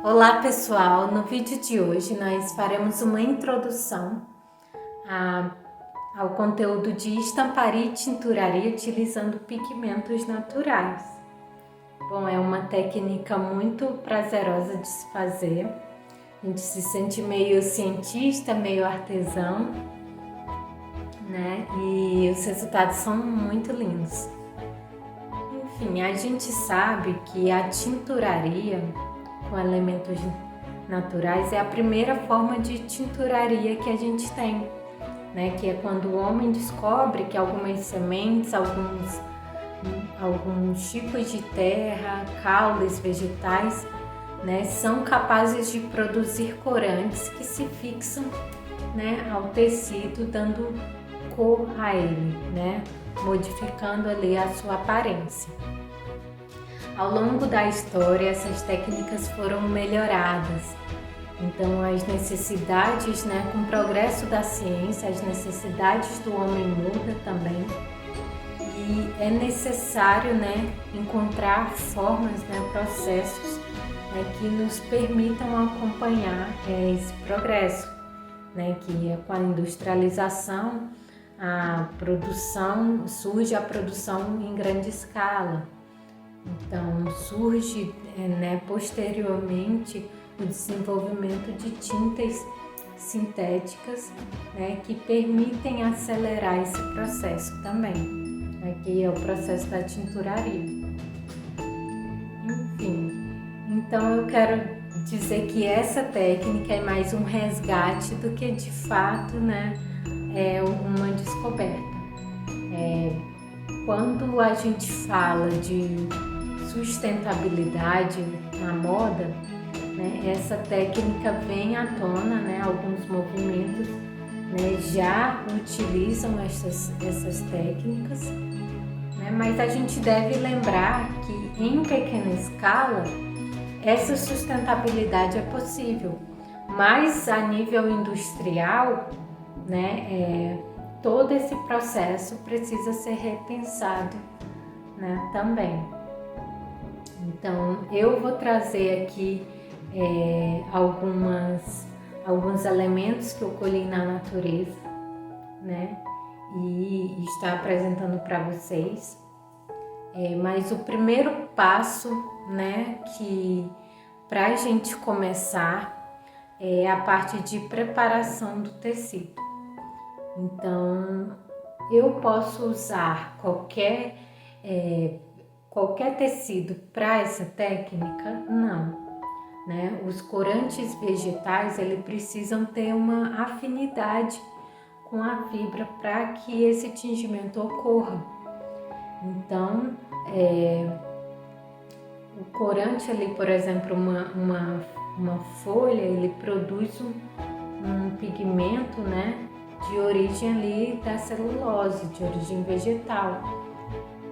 Olá pessoal, no vídeo de hoje nós faremos uma introdução ao conteúdo de estamparia e tinturaria utilizando pigmentos naturais. Bom, é uma técnica muito prazerosa de se fazer, a gente se sente meio cientista, meio artesão, né? E os resultados são muito lindos. Enfim, a gente sabe que a tinturaria com elementos naturais é a primeira forma de tinturaria que a gente tem, né? Que é quando o homem descobre que algumas sementes, alguns tipos de terra, caules vegetais, né, são capazes de produzir corantes que se fixam, né, ao tecido, dando cor a ele, né, modificando ali a sua aparência. Ao longo da história, essas técnicas foram melhoradas. Então, as necessidades, né, com o progresso da ciência, as necessidades do homem mudam também. E é necessário, né, encontrar formas, né, processos, né, que nos permitam acompanhar esse progresso, né, que é com a industrialização, surge a produção em grande escala. Então, surge, né, posteriormente o desenvolvimento de tintas sintéticas, né, que permitem acelerar esse processo também, né, que é o processo da tinturaria. Enfim, então eu quero dizer que essa técnica é mais um resgate do que de fato, né, é uma descoberta. Quando a gente fala de sustentabilidade na moda, né, essa técnica vem à tona, né, alguns movimentos, né, já utilizam essas técnicas, né, mas a gente deve lembrar que em pequena escala essa sustentabilidade é possível, mas a nível industrial, né, todo esse processo precisa ser repensado, né, também. Então, eu vou trazer aqui alguns elementos que eu colhi na natureza, né, e está apresentando para vocês. Mas o primeiro passo, né, que para a gente começar é a parte de preparação do tecido. Então, eu posso usar qualquer tecido para essa técnica? Não, né? Os corantes vegetais, eles precisam ter uma afinidade com a fibra para que esse tingimento ocorra. Então, o corante ali, por exemplo, uma folha, ele produz um pigmento, né, de origem ali da celulose, de origem vegetal.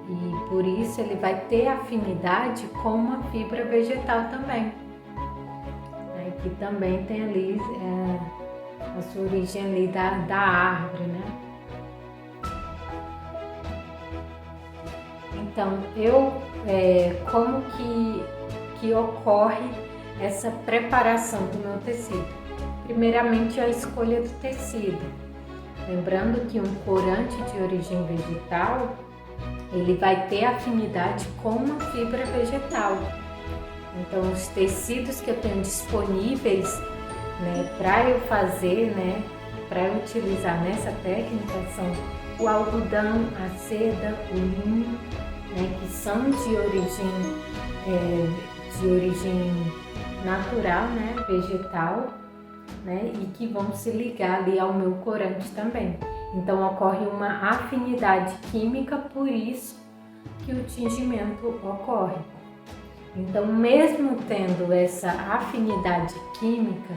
E por isso ele vai ter afinidade com uma fibra vegetal também, né, que também tem ali a sua origem ali da árvore, né? Então, como que ocorre essa preparação do meu tecido? Primeiramente, a escolha do tecido. Lembrando que um corante de origem vegetal, ele vai ter afinidade com uma fibra vegetal. Então, os tecidos que eu tenho disponíveis, né, para eu fazer, né, para eu utilizar nessa técnica são o algodão, a seda, o linho, né, que são de origem natural, né, vegetal, né, e que vão se ligar ali ao meu corante também. Então ocorre uma afinidade química, por isso que o tingimento ocorre. Então, mesmo tendo essa afinidade química,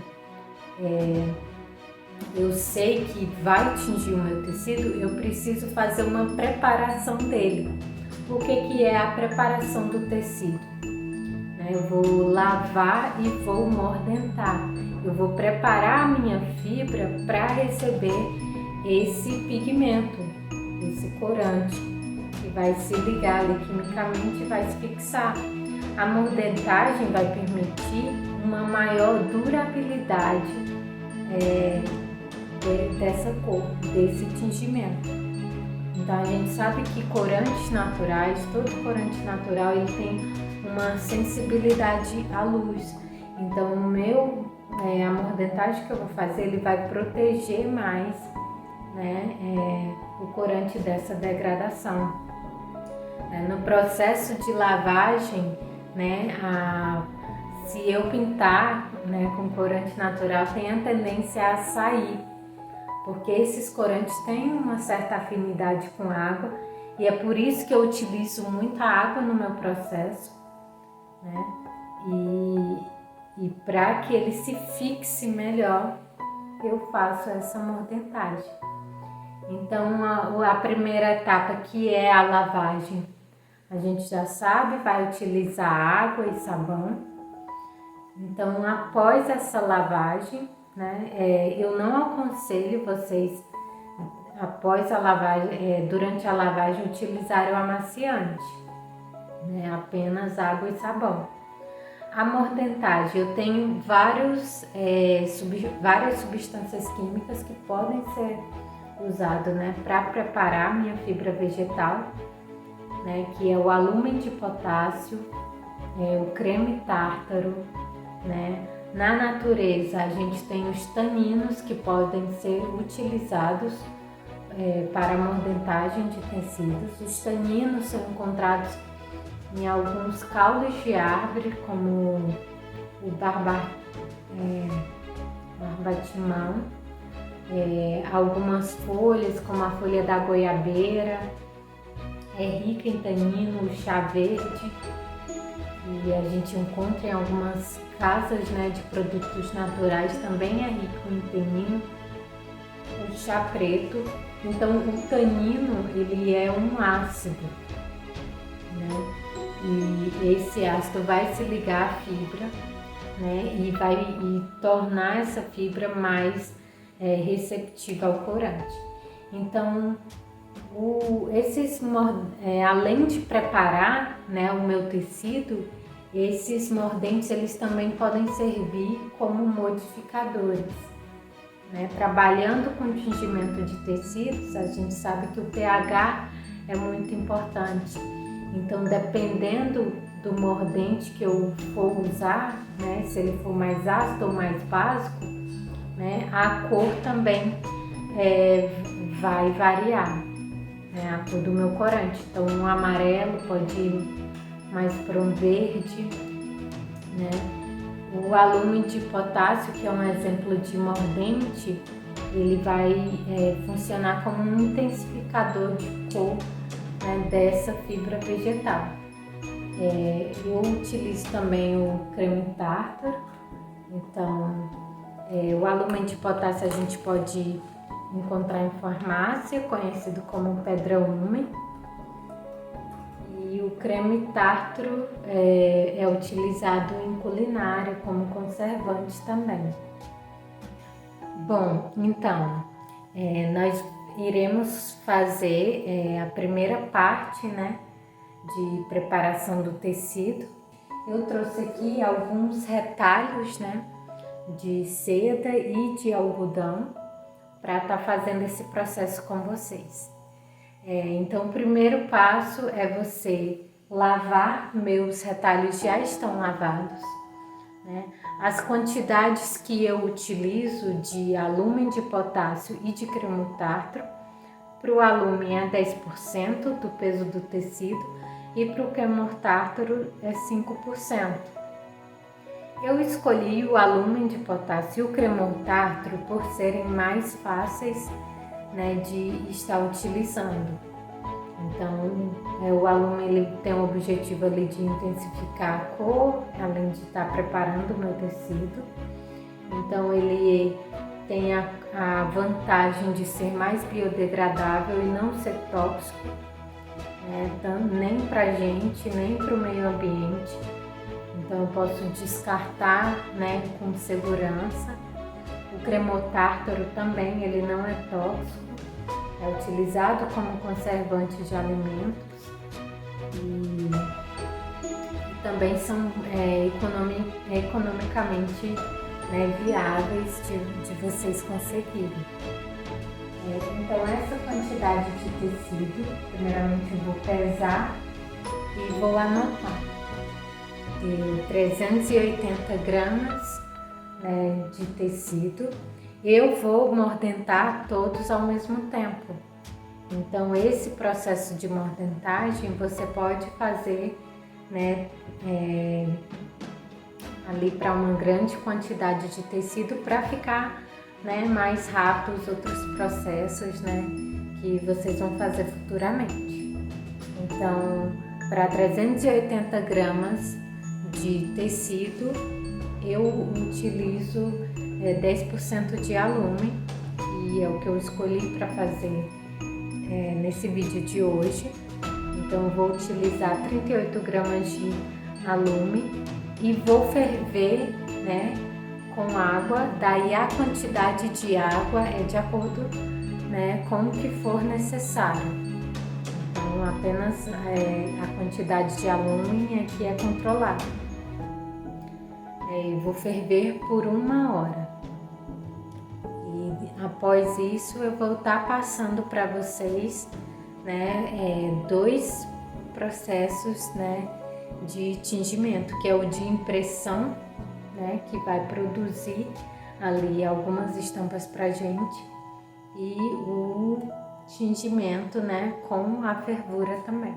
eu sei que vai tingir o meu tecido, eu preciso fazer uma preparação dele. O que é a preparação do tecido? Eu vou lavar e vou mordentar. Eu vou preparar a minha fibra para receber esse pigmento, esse corante, que vai se ligar ali quimicamente e vai se fixar. A mordentagem vai permitir uma maior durabilidade dessa cor, desse tingimento. Então a gente sabe que corantes naturais, todo corante natural ele tem uma sensibilidade à luz. Então o meu a mordentagem que eu vou fazer, ele vai proteger mais, né, o corante dessa degradação. No processo de lavagem, né, se eu pintar, né, com corante natural, tem a tendência a sair, porque esses corantes têm uma certa afinidade com água e é por isso que eu utilizo muita água no meu processo, né, e para que ele se fixe melhor, eu faço essa mordentagem. Então a primeira etapa, que é a lavagem, a gente já sabe, vai utilizar água e sabão. Então após essa lavagem, né, eu não aconselho vocês, após a lavagem, durante a lavagem, utilizar o amaciante, né, apenas água e sabão. A mordentagem, eu tenho várias substâncias químicas que podem ser usadas, né, para preparar minha fibra vegetal, né, que é o alúmen de potássio, o creme tártaro, né. Na natureza a gente tem os taninos que podem ser utilizados para a mordentagem de tecidos. Os taninos são encontrados em alguns caules de árvore, como o barbatimão, algumas folhas, como a folha da goiabeira, é rica em tanino, o chá verde, e a gente encontra em algumas casas, né, de produtos naturais, também é rico em tanino, o chá preto. Então o tanino, ele é um ácido, né? E esse ácido vai se ligar à fibra, né, e vai tornar essa fibra mais receptiva ao corante. Então, além de preparar, né, o meu tecido, esses mordentes eles também podem servir como modificadores, né? Trabalhando com tingimento de tecidos, a gente sabe que o pH é muito importante. Então, dependendo do mordente que eu for usar, né, se ele for mais ácido ou mais básico, né, a cor também vai variar, né, a cor do meu corante. Então, um amarelo pode ir mais para um verde, né. O alúmen de potássio, que é um exemplo de mordente, ele vai funcionar como um intensificador de cor, né, dessa fibra vegetal. Eu utilizo também o creme tártaro. Então, o alúmen de potássio a gente pode encontrar em farmácia, conhecido como pedra úmen. E o creme tártaro é utilizado em culinária como conservante também. Bom, então, nós iremos fazer a primeira parte, né, de preparação do tecido. Eu trouxe aqui alguns retalhos, né, de seda e de algodão para estar fazendo esse processo com vocês. Então, o primeiro passo é você lavar. Meus retalhos já estão lavados, né? As quantidades que eu utilizo de alúmen de potássio e de creme tártaro, para o alúmen é 10% do peso do tecido e para o creme tártaro é 5%. Eu escolhi o alúmen de potássio e o creme tártaro por serem mais fáceis, né, de estar utilizando. Então, o alúmen ele tem o objetivo ali de intensificar a cor, além de estar preparando o meu tecido. Então, ele tem a vantagem de ser mais biodegradável e não ser tóxico, né, nem para a gente, nem para o meio ambiente. Então, eu posso descartar, né, com segurança. O creme tártaro também, ele não é tóxico, é utilizado como conservante de alimentos e também são economicamente, né, viáveis de vocês conseguirem. Então essa quantidade de tecido, primeiramente eu vou pesar e vou anotar. Tenho 380 gramas, né, de tecido. Eu vou mordentar todos ao mesmo tempo. Então esse processo de mordentagem você pode fazer, né, ali para uma grande quantidade de tecido para ficar, né, mais rápido os outros processos, né, que vocês vão fazer futuramente. Então, para 380 gramas de tecido, eu utilizo 10% de alume, e é o que eu escolhi para fazer nesse vídeo de hoje. Então, eu vou utilizar 38 gramas de alume e vou ferver, né, com água. Daí a quantidade de água é de acordo, né, com o que for necessário. Então apenas a quantidade de alume aqui é controlada. Eu vou ferver por 1 hora. E após isso eu vou estar passando para vocês, né, 2 processos, né, de tingimento, que é o de impressão, né, que vai produzir ali algumas estampas pra gente, e o tingimento, né, com a fervura também.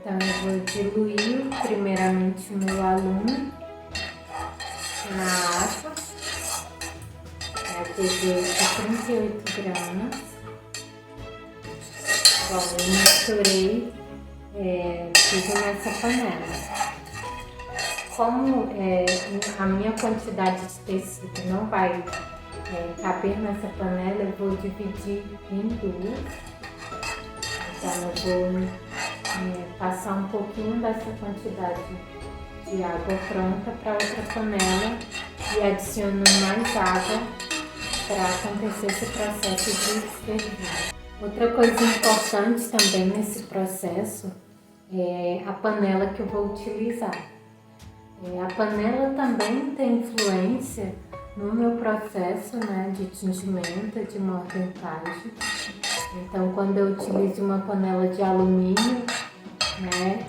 Então eu vou diluir primeiramente o meu alume na água, ferver de 38 gramas. Bom, eu misturei tudo nessa panela. Como a minha quantidade de tecido não vai caber nessa panela, eu vou dividir em 2. Então eu vou passar um pouquinho dessa quantidade de água pronta para outra panela e adiciono mais água para acontecer esse processo de ferver. Outra coisa importante também nesse processo é a panela que eu vou utilizar. A panela também tem influência no meu processo, né, de tingimento, de mordentagem. Então, quando eu utilizo uma panela de alumínio, né,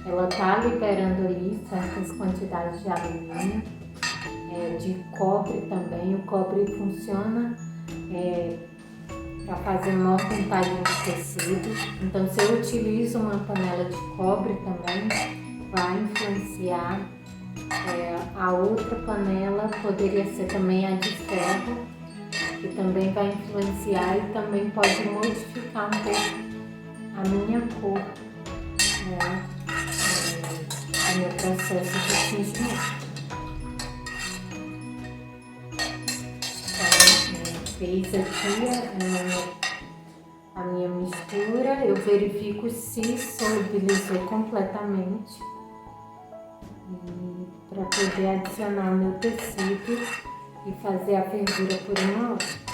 ela tá liberando ali certas quantidades de alumínio, de cobre também. O cobre funciona para fazer mordentagem de tecido. Então, se eu utilizo uma panela de cobre também, vai influenciar. A outra panela poderia ser também a de ferro, que também vai influenciar e também pode modificar um pouco a minha cor, né, o meu processo de tingimento. Então, fiz aqui a minha mistura, eu verifico se solubilizou completamente para poder adicionar o meu tecido e fazer a fervura por 1 hora.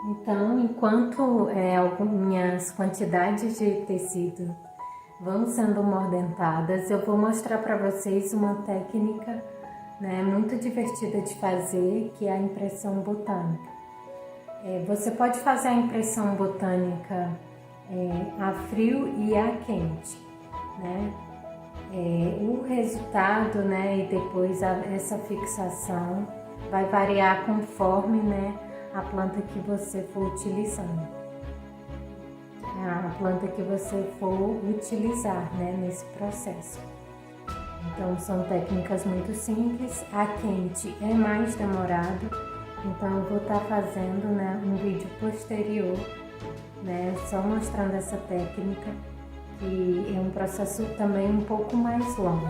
Então, enquanto algumas quantidades de tecido vão sendo mordentadas, eu vou mostrar para vocês uma técnica, né, muito divertida de fazer, que é a impressão botânica. Você pode fazer a impressão botânica a frio e a quente, né? O resultado, né, e depois essa fixação vai variar conforme, né, a planta que você for utilizando, a planta que você for utilizar, né, nesse processo. Então são técnicas muito simples. A quente é mais demorado, então eu vou estar fazendo, né, um vídeo posterior, né, só mostrando essa técnica, que é um processo também um pouco mais longo.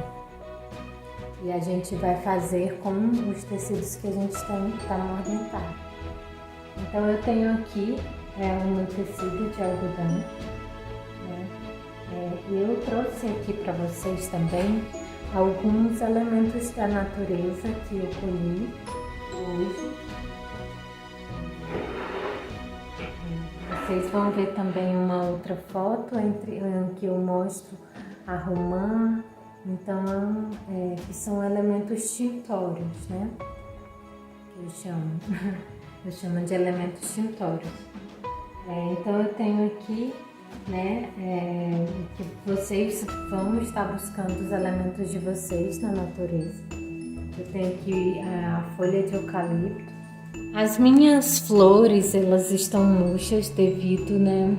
E a gente vai fazer com os tecidos que a gente está mordentado. Então eu tenho aqui o meu tecido de algodão, né? Eu trouxe aqui para vocês também alguns elementos da natureza que eu colhi hoje. Vocês vão ver também uma outra foto em que eu mostro a romã, então que são elementos tintórios, né? Que eu chamo, eu chamo de elementos tintórios. Então eu tenho aqui, né, que vocês vão estar buscando os elementos de vocês na natureza. Eu tenho aqui a folha de eucalipto. As minhas flores, elas estão murchas devido, né,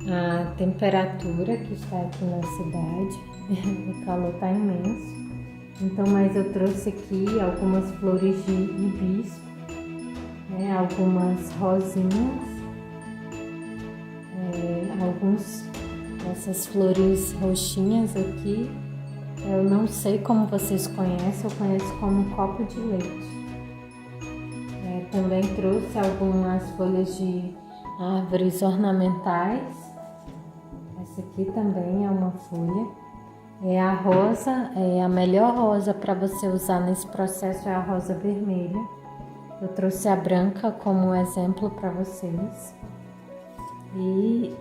à temperatura que está aqui na cidade. O calor está imenso. Então, mas eu trouxe aqui algumas flores de hibisco, né, algumas rosinhas, essas flores roxinhas aqui. Eu não sei como vocês conhecem, eu conheço como copo de leite. Também trouxe algumas folhas de árvores ornamentais. Essa aqui também é uma folha. A rosa, a melhor rosa para você usar nesse processo é a rosa vermelha. Eu trouxe a branca como exemplo para vocês.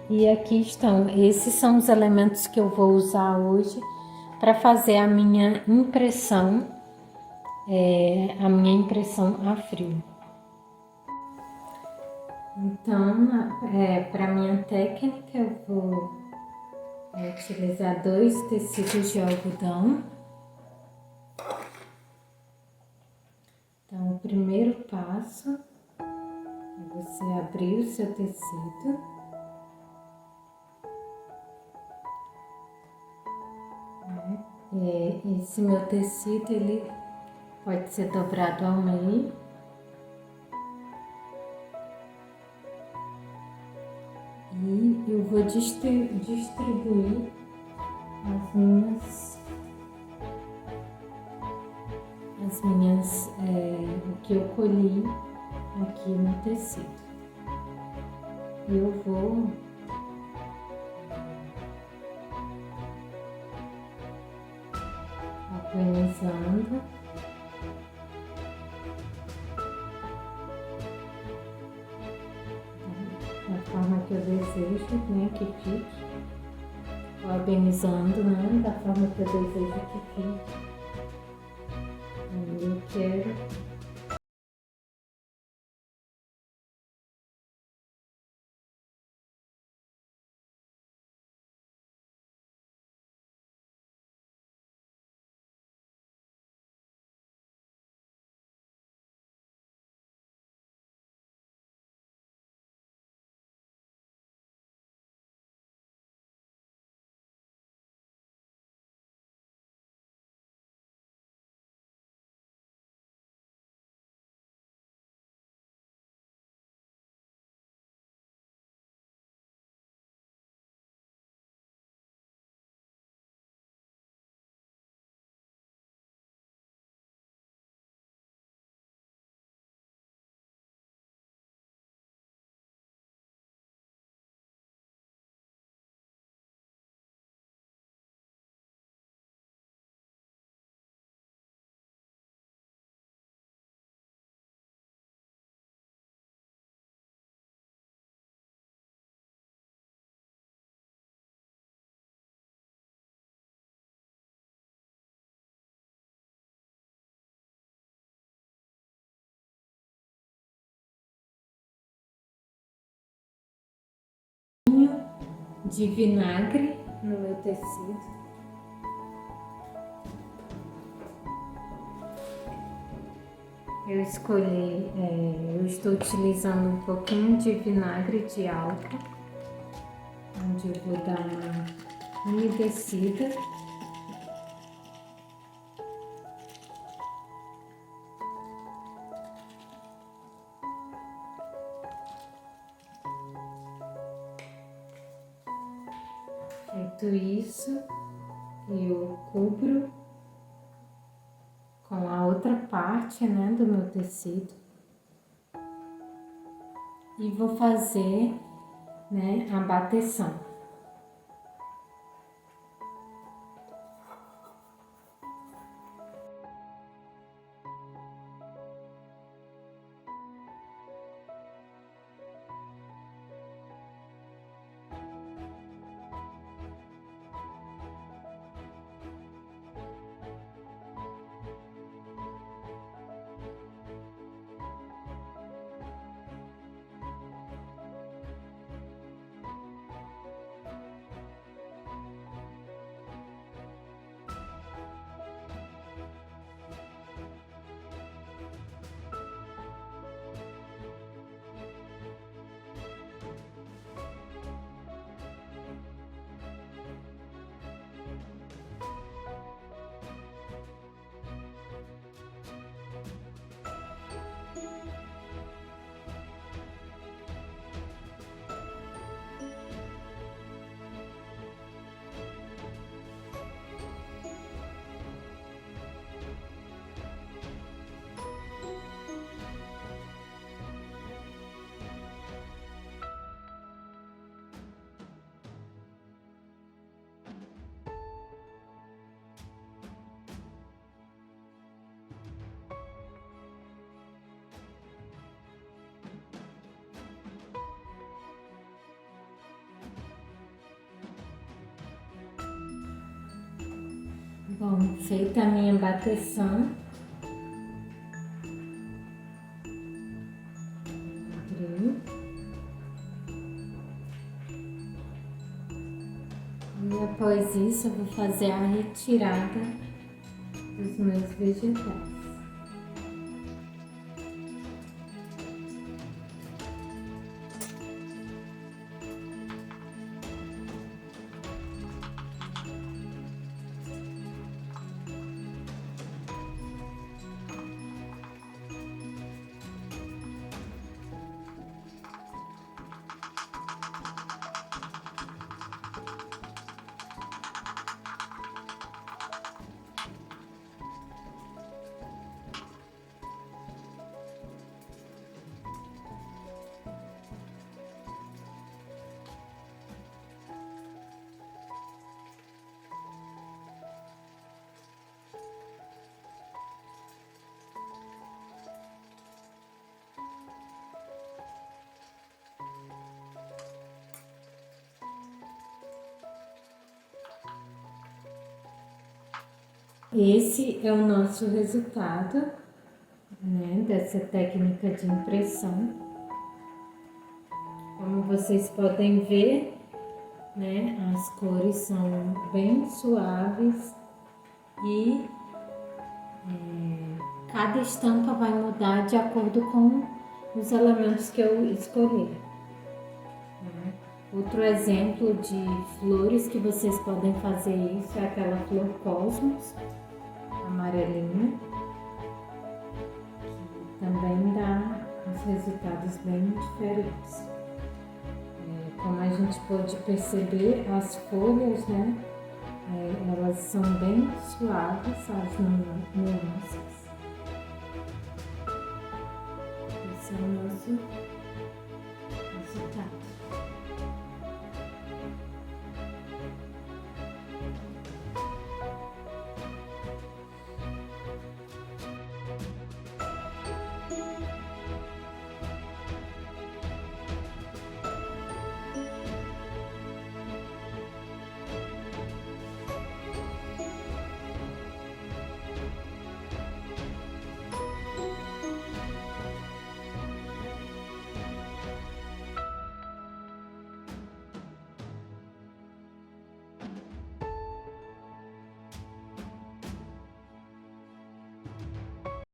E aqui estão, esses são os elementos que eu vou usar hoje para fazer a minha impressão a frio. Então, para minha técnica, eu vou utilizar 2 tecidos de algodão. Então, o primeiro passo é você abrir o seu tecido. Esse meu tecido, ele pode ser dobrado ao meio. E eu vou distribuir o que eu colhi aqui no tecido. Eu vou organizando da forma que eu desejo, né, que fique, organizando, né, da forma que eu desejo que fique. Eu quero de vinagre no meu tecido. Eu estou utilizando um pouquinho de vinagre de álcool, onde eu vou dar uma umedecida. Feito isso, eu cubro com a outra parte, né, do meu tecido e vou fazer, né, a bateção. Bom, feita a minha bateção, abri. E após isso eu vou fazer a retirada dos meus vegetais. Esse é o nosso resultado, né, dessa técnica de impressão. Como vocês podem ver, né, as cores são bem suaves e cada estampa vai mudar de acordo com os elementos que eu escolher. Outro exemplo de flores que vocês podem fazer isso é aquela flor Cosmos, amarelinha, que também dá uns resultados bem diferentes. Como a gente pode perceber, as folhas, né, elas são bem suaves, as nuances. Esse é o nosso